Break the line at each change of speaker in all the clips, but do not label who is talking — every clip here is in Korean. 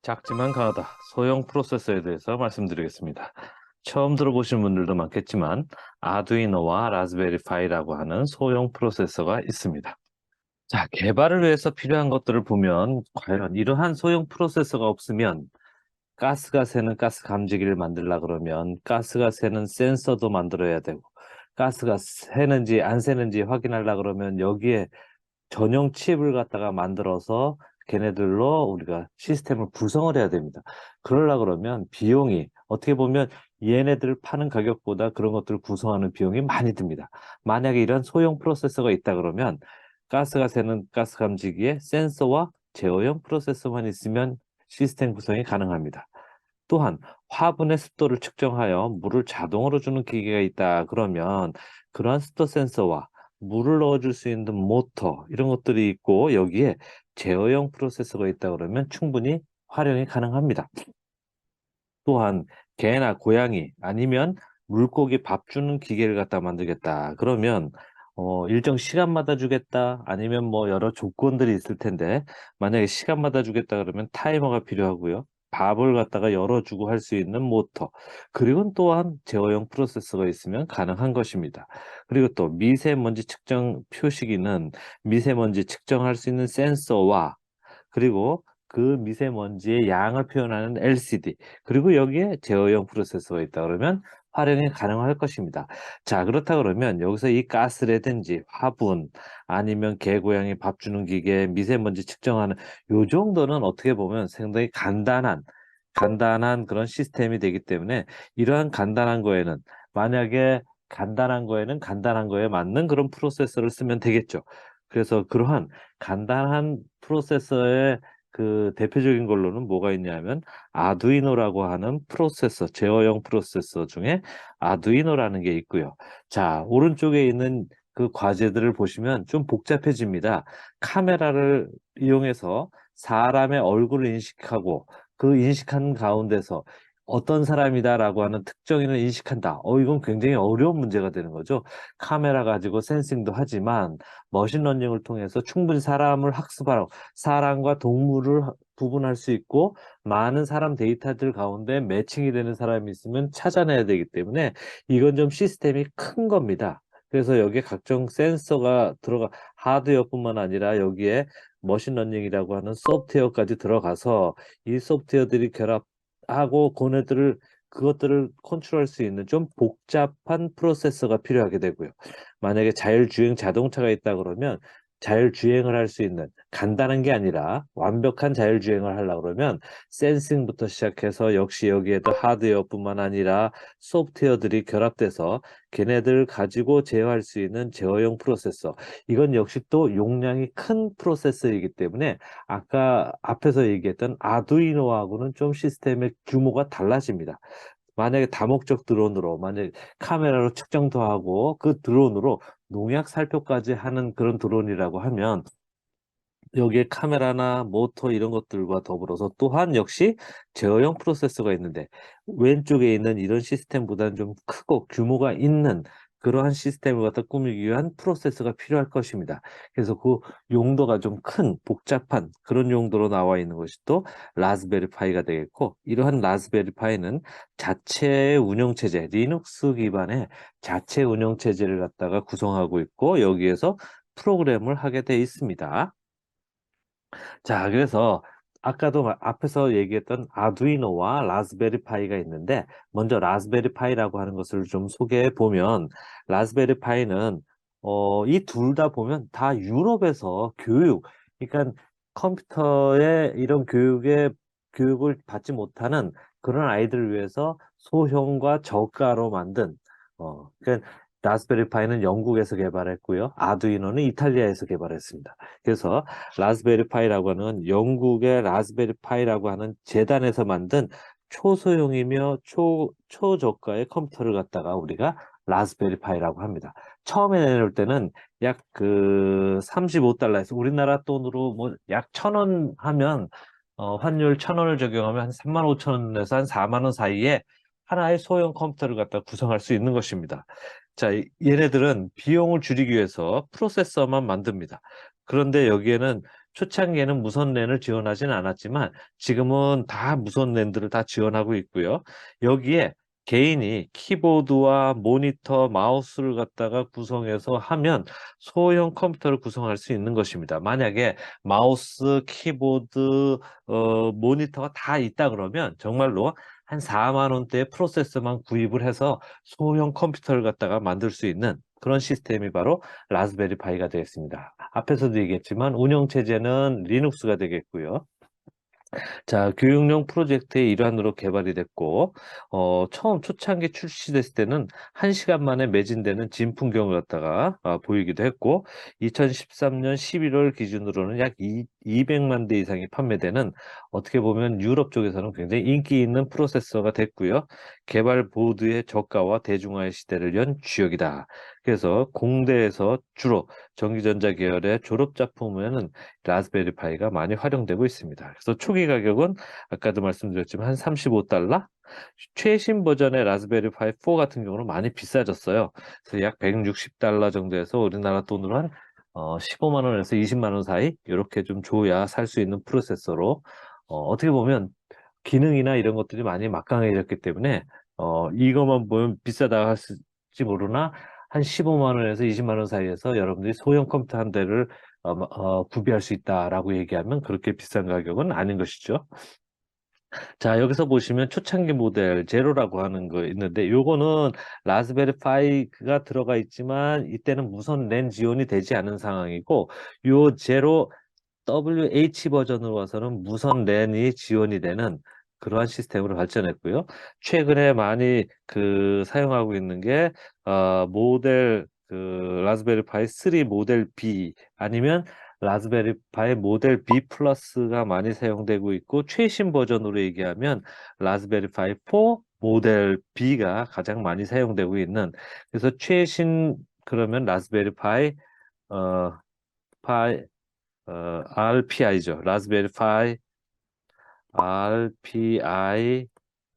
작지만 강하다. 소형 프로세서에 대해서 말씀드리겠습니다. 처음 들어보신 분들도 많겠지만 아두이노와 라즈베리 파이라고 하는 소형 프로세서가 있습니다. 자, 개발을 위해서 필요한 것들을 보면 과연 이러한 소형 프로세서가 없으면 가스가 새는 가스 감지기를 만들려 그러면 가스가 새는 센서도 만들어야 되고 가스가 새는지 안 새는지 확인하려 그러면 여기에 전용 칩을 갖다가 만들어서 걔네들로 우리가 시스템을 구성을 해야 됩니다. 그러려 그러면 비용이 어떻게 보면 얘네들 파는 가격보다 그런 것들을 구성하는 비용이 많이 듭니다. 만약에 이런 소형 프로세서가 있다 그러면 가스가 새는 가스 감지기에 센서와 제어형 프로세서만 있으면 시스템 구성이 가능합니다. 또한 화분의 습도를 측정하여 물을 자동으로 주는 기계가 있다 그러면 그러한 습도 센서와 물을 넣어줄 수 있는 모터 이런 것들이 있고 여기에 제어형 프로세서가 있다 그러면 충분히 활용이 가능합니다. 또한 개나 고양이 아니면 물고기 밥 주는 기계를 갖다 만들겠다 그러면 일정 시간마다 주겠다 아니면 뭐 여러 조건들이 있을 텐데 만약에 시간마다 주겠다 그러면 타이머가 필요하고요. 밥을 갖다가 열어주고 할 수 있는 모터 그리고 또한 제어형 프로세서가 있으면 가능한 것입니다. 그리고 또 미세먼지 측정 표시기는 미세먼지 측정할 수 있는 센서와 그리고 그 미세먼지의 양을 표현하는 LCD 그리고 여기에 제어형 프로세서가 있다 그러면 활용이 가능할 것입니다. 자, 그렇다 그러면 여기서 이 가스라든지 화분 아니면 개, 고양이 밥 주는 기계, 미세먼지 측정하는 요 정도는 어떻게 보면 상당히 간단한 그런 시스템이 되기 때문에 이러한 간단한 거에는 만약에 간단한 거에는 간단한 거에 맞는 그런 프로세서를 쓰면 되겠죠. 그래서 그러한 간단한 프로세서의 그 대표적인 걸로는 뭐가 있냐면 아두이노라고 하는 프로세서, 제어형 프로세서 중에 아두이노라는 게 있고요. 자, 오른쪽에 있는 그 과제들을 보시면 좀 복잡해집니다. 카메라를 이용해서 사람의 얼굴을 인식하고 그 인식한 가운데서 어떤 사람이다라고 하는 특정인을 인식한다. 이건 굉장히 어려운 문제가 되는 거죠. 카메라 가지고 센싱도 하지만 머신러닝을 통해서 충분히 사람을 학습하고 사람과 동물을 구분할 수 있고 많은 사람 데이터들 가운데 매칭이 되는 사람이 있으면 찾아내야 되기 때문에 이건 좀 시스템이 큰 겁니다. 그래서 여기에 각종 센서가 하드웨어뿐만 아니라 여기에 머신러닝이라고 하는 소프트웨어까지 들어가서 이 소프트웨어들이 결합하고 그것들을 컨트롤할 수 있는 좀 복잡한 프로세서가 필요하게 되고요. 만약에 자율주행 자동차가 있다 그러면 자율주행을 할 수 있는 간단한 게 아니라 완벽한 자율주행을 하려고 그러면 센싱부터 시작해서 역시 여기에도 하드웨어뿐만 아니라 소프트웨어들이 결합돼서 걔네들 가지고 제어할 수 있는 제어용 프로세서 이건 역시 또 용량이 큰 프로세서이기 때문에 아까 앞에서 얘기했던 아두이노하고는 좀 시스템의 규모가 달라집니다. 만약에 다목적 드론으로 만약에 카메라로 측정도 하고 그 드론으로 농약 살포까지 하는 그런 드론이라고 하면 여기에 카메라나 모터 이런 것들과 더불어서 또한 역시 제어형 프로세서가 있는데 왼쪽에 있는 이런 시스템보다는 좀 크고 규모가 있는 그러한 시스템을 갖다 꾸미기 위한 프로세서가 필요할 것입니다. 그래서 그 용도가 좀 큰 복잡한 그런 용도로 나와 있는 것이 또 라즈베리 파이가 되겠고 이러한 라즈베리 파이는 자체 운영체제 리눅스 기반의 자체 운영체제를 갖다가 구성하고 있고 여기에서 프로그램을 하게 돼 있습니다. 자, 그래서 아까도 앞에서 얘기했던 아두이노와 라즈베리 파이가 있는데 먼저 라즈베리 파이라고 하는 것을 좀 소개해 보면 라즈베리 파이는 이 둘 다 보면 다 유럽에서 그러니까 컴퓨터의 이런 교육을 받지 못하는 그런 아이들을 위해서 소형과 저가로 만든 그러니까 라즈베리 파이는 영국에서 개발했고요. 아두이노는 이탈리아에서 개발했습니다. 그래서 라즈베리 파이라고 하는 영국의 라즈베리 파이라고 하는 재단에서 만든 초소형이며 초저가의 컴퓨터를 갖다가 우리가 라즈베리 파이라고 합니다. 처음에 내놓을 때는 약 그 35달러에서 우리나라 돈으로 뭐 약 1,000원 하면 환율 1,000원을 적용하면 한 35,000원에서 한 4만 원 사이에 하나의 소형 컴퓨터를 갖다 구성할 수 있는 것입니다. 자, 얘네들은 비용을 줄이기 위해서 프로세서만 만듭니다. 그런데 여기에는 초창기에는 무선 랜을 지원하지는 않았지만 지금은 다 무선 랜들을 다 지원하고 있고요. 여기에 개인이 키보드와 모니터, 마우스를 갖다가 구성해서 하면 소형 컴퓨터를 구성할 수 있는 것입니다. 만약에 마우스, 키보드, 모니터가 다 있다 그러면 정말로 한 4만 원대의 프로세서만 구입을 해서 소형 컴퓨터를 갖다가 만들 수 있는 그런 시스템이 바로 라즈베리 파이가 되겠습니다. 앞에서도 얘기했지만 운영 체제는 리눅스가 되겠고요. 자, 교육용 프로젝트의 일환으로 개발이 됐고, 처음 초창기 출시됐을 때는 1시간 만에 매진되는 진풍경을 갖다가 보이기도 했고, 2013년 11월 기준으로는 약 200만 대 이상이 판매되는 어떻게 보면 유럽 쪽에서는 굉장히 인기 있는 프로세서가 됐고요. 개발 보드의 저가와 대중화의 시대를 연 주역이다. 그래서 공대에서 주로 전기전자 계열의 졸업 작품에는 라즈베리 파이가 많이 활용되고 있습니다. 그래서 초기 가격은 아까도 말씀드렸지만 한 35달러? 최신 버전의 라즈베리 파이 4 같은 경우는 많이 비싸졌어요. 그래서 약 160달러 정도에서 우리나라 돈으로 한 15만 원에서 20만 원 사이 이렇게 좀 줘야 살 수 있는 프로세서로 어떻게 보면 기능이나 이런 것들이 많이 막강해졌기 때문에 이것만 보면 비싸다 할지 모르나 한 15만 원에서 20만 원 사이에서 여러분들이 소형 컴퓨터 한 대를 구비할 수 있다라고 얘기하면 그렇게 비싼 가격은 아닌 것이죠. 자, 여기서 보시면 초창기 모델 제로라고 하는 거 있는데 요거는 라즈베리 파이가 들어가 있지만 이때는 무선 랜 지원이 되지 않은 상황이고 요 제로 WH 버전으로 와서는 무선 랜이 지원이 되는 그러한 시스템으로 발전했고요. 최근에 많이 사용하고 있는 게 모델 라즈베리 파이 3 모델 B 아니면 라즈베리 파이 모델 B 플러스가 많이 사용되고 있고 최신 버전으로 얘기하면 라즈베리 파이 4 모델 B가 가장 많이 사용되고 있는 그래서 최신 그러면 라즈베리 파이 어, 파이 RPI죠. 라즈베리 파이 RPI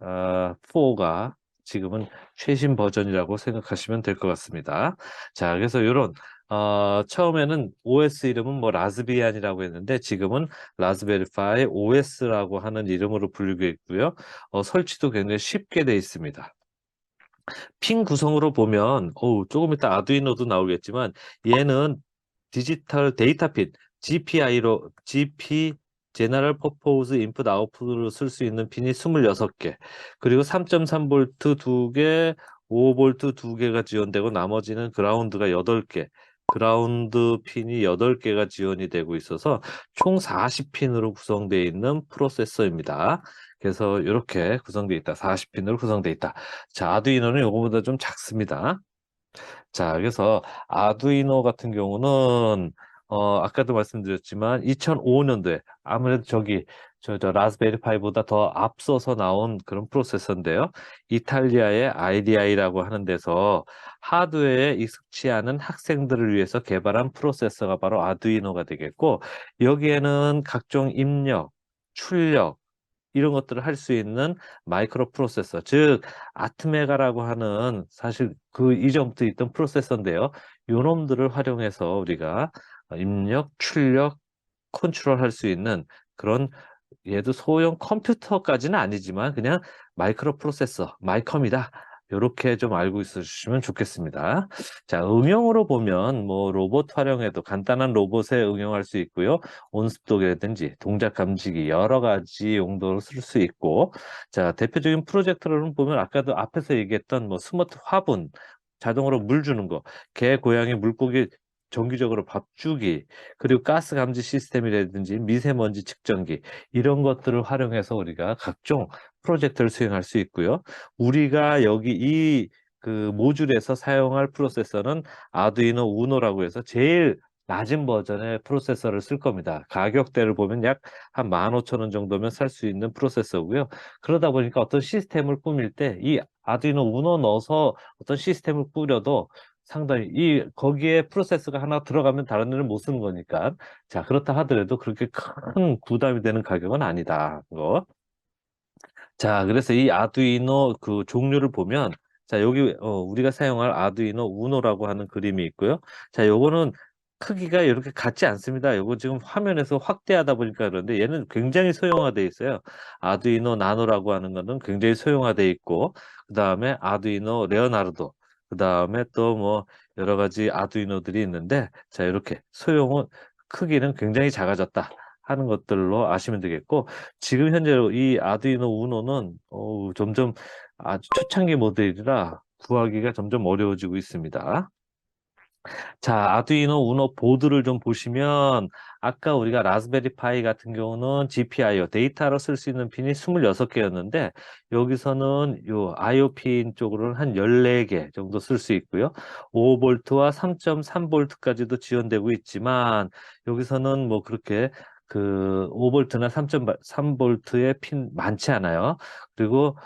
4가 지금은 최신 버전이라고 생각하시면 될 것 같습니다. 자, 그래서 이런 처음에는 OS 이름은 뭐 라즈비안이라고 했는데 지금은 라즈베리 파이 OS라고 하는 이름으로 불리고 있고요. 설치도 굉장히 쉽게 돼 있습니다. 핀 구성으로 보면 조금 이따 아두이노도 나오겠지만 얘는 디지털 데이터 핀 GPI로 GP 제너럴 퍼포즈 인풋 아웃풋으로 쓸 수 있는 핀이 26개 그리고 3.3V 2개 5V 2개가 지원되고 나머지는 그라운드가 8개 그라운드 핀이 8개가 지원이 되고 있어서 총 40핀으로 구성되어 있는 프로세서입니다. 그래서 이렇게 구성되어 있다. 40핀으로 구성되어 있다. 자, 아두이노는 이거보다 좀 작습니다. 자, 그래서 아두이노 같은 경우는 아까도 말씀드렸지만 2005년도에 아무래도 저 라즈베리 파이보다 더 앞서서 나온 그런 프로세서인데요. 이탈리아의 IDI라고 하는 데서 하드웨어에 익숙치 않은 학생들을 위해서 개발한 프로세서가 바로 아두이노가 되겠고 여기에는 각종 입력, 출력 이런 것들을 할 수 있는 마이크로 프로세서, 즉 아트메가라고 하는 사실 그 이전부터 있던 프로세서인데요. 요놈들을 활용해서 우리가 입력, 출력, 컨트롤 할 수 있는 그런 얘도 소형 컴퓨터까지는 아니지만 그냥 마이크로 프로세서, 마이컴이다. 요렇게 좀 알고 있어 주시면 좋겠습니다. 자, 응용으로 보면 뭐 로봇 활용에도 간단한 로봇에 응용할 수 있고요. 온습도계라든지 동작 감지기 여러 가지 용도로 쓸 수 있고 자, 대표적인 프로젝트로는 보면 아까도 앞에서 얘기했던 뭐 스마트 화분 자동으로 물 주는 거, 개, 고양이, 물고기 정기적으로 밥 주기, 그리고 가스 감지 시스템이라든지 미세먼지 측정기 이런 것들을 활용해서 우리가 각종 프로젝트를 수행할 수 있고요. 우리가 여기 모듈에서 사용할 프로세서는 아두이노 우노라고 해서 제일 낮은 버전의 프로세서를 쓸 겁니다. 가격대를 보면 약 한 15,000원 정도면 살 수 있는 프로세서고요. 그러다 보니까 어떤 시스템을 꾸밀 때 이 아두이노 우노 넣어서 어떤 시스템을 꾸려도 상당히 거기에 프로세서가 하나 들어가면 다른 애는 못 쓰는 거니까 자 그렇다 하더라도 그렇게 큰 부담이 되는 가격은 아니다. 거. 자 그래서 이 아두이노 그 종류를 보면 자 여기 우리가 사용할 아두이노 우노라고 하는 그림이 있고요. 자 요거는 크기가 이렇게 같지 않습니다. 이거 지금 화면에서 확대하다 보니까 그런데 얘는 굉장히 소형화되어 있어요. 아두이노 나노라고 하는 거는 굉장히 소형화되어 있고, 그 다음에 아두이노 레오나르도, 그 다음에 또 뭐 여러 가지 아두이노들이 있는데, 자, 이렇게 소형은 크기는 굉장히 작아졌다 하는 것들로 아시면 되겠고, 지금 현재 이 아두이노 우노는 점점 아주 초창기 모델이라 구하기가 점점 어려워지고 있습니다. 자, 아두이노 우노 보드를 좀 보시면 아까 우리가 라즈베리 파이 같은 경우는 GPIO 데이터로 쓸 수 있는 핀이 26개였는데 여기서는 요 IO 핀 쪽으로는 한 14개 정도 쓸 수 있고요. 5V와 3.3V까지도 지원되고 있지만 여기서는 뭐 그렇게 그 5V나 3.3V의 핀 많지 않아요. 그리고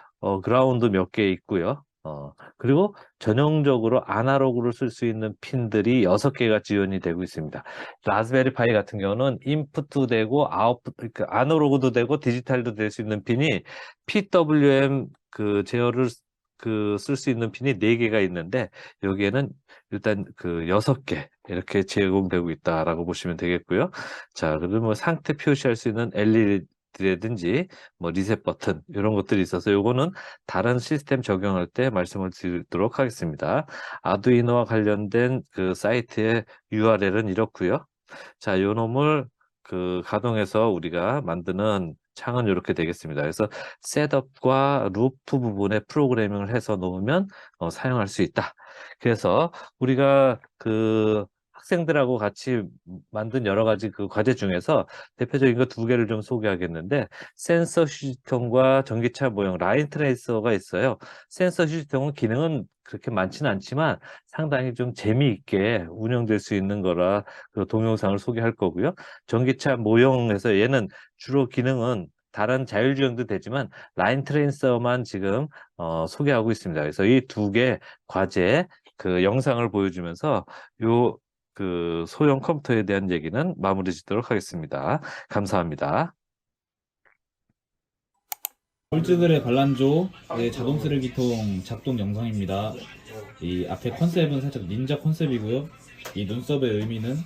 그라운드 몇 개 있고요. 그리고 전형적으로 아날로그로 쓸 수 있는 핀들이 6개가 지원이 되고 있습니다. 라즈베리 파이 같은 경우는 인풋도 되고 아웃풋, 그러니까 아날로그도 되고 디지털도 될 수 있는 핀이 PWM 그 제어를 쓸 수 있는 핀이 4개가 있는데 여기에는 일단 그 6개 이렇게 제공되고 있다라고 보시면 되겠고요. 자, 그리고 뭐 상태 표시할 수 있는 LED라든지 뭐 리셋 버튼 이런 것들이 있어서 요거는 다른 시스템 적용할 때 말씀을 드리도록 하겠습니다. 아두이노와 관련된 그 사이트의 URL은 이렇고요. 자, 요 놈을 그 가동해서 우리가 만드는 창은 이렇게 되겠습니다. 그래서 셋업과 루프 부분에 프로그래밍을 해서 놓으면 사용할 수 있다. 그래서 우리가 그 학생들하고 같이 만든 여러 가지 그 과제 중에서 대표적인 거 2개를 좀 소개하겠는데 센서 휴지통과 전기차 모형 라인 트레이서가 있어요. 센서 휴지통은 기능은 그렇게 많지는 않지만 상당히 좀 재미있게 운영될 수 있는 거라 그 동영상을 소개할 거고요. 전기차 모형에서 얘는 주로 기능은 다른 자율주행도 되지만 라인 트레이서만 지금 소개하고 있습니다. 그래서 이 2개 과제 그 영상을 보여주면서 요 그 소형 컴퓨터에 대한 얘기는 마무리 짓도록 하겠습니다. 감사합니다.
홀즈들의 반란조의 자동 쓰레기통 작동 영상입니다. 이 앞에 컨셉은 살짝 닌자 컨셉이고요. 이 눈썹의 의미는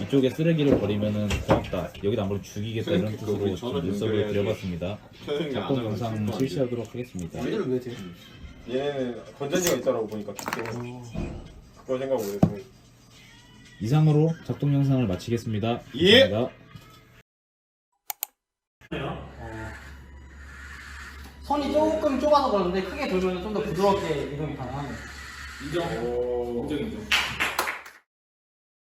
이쪽에 쓰레기를 버리면은 고맙다, 여기다 아무리 죽이겠다 이런 뜻으로 좀 눈썹을 그려봤습니다. 작동 영상 실시하도록 하겠습니다.
얘는 건전지가 있다라고 보니까 그걸 생각하고 그랬어요.
이상으로 작동 영상을 마치겠습니다.
예.
감사합니다.
선이 조금 좁아서 그런데 크게 돌면 좀 더 부드럽게 이동이 가능합니다.
인정.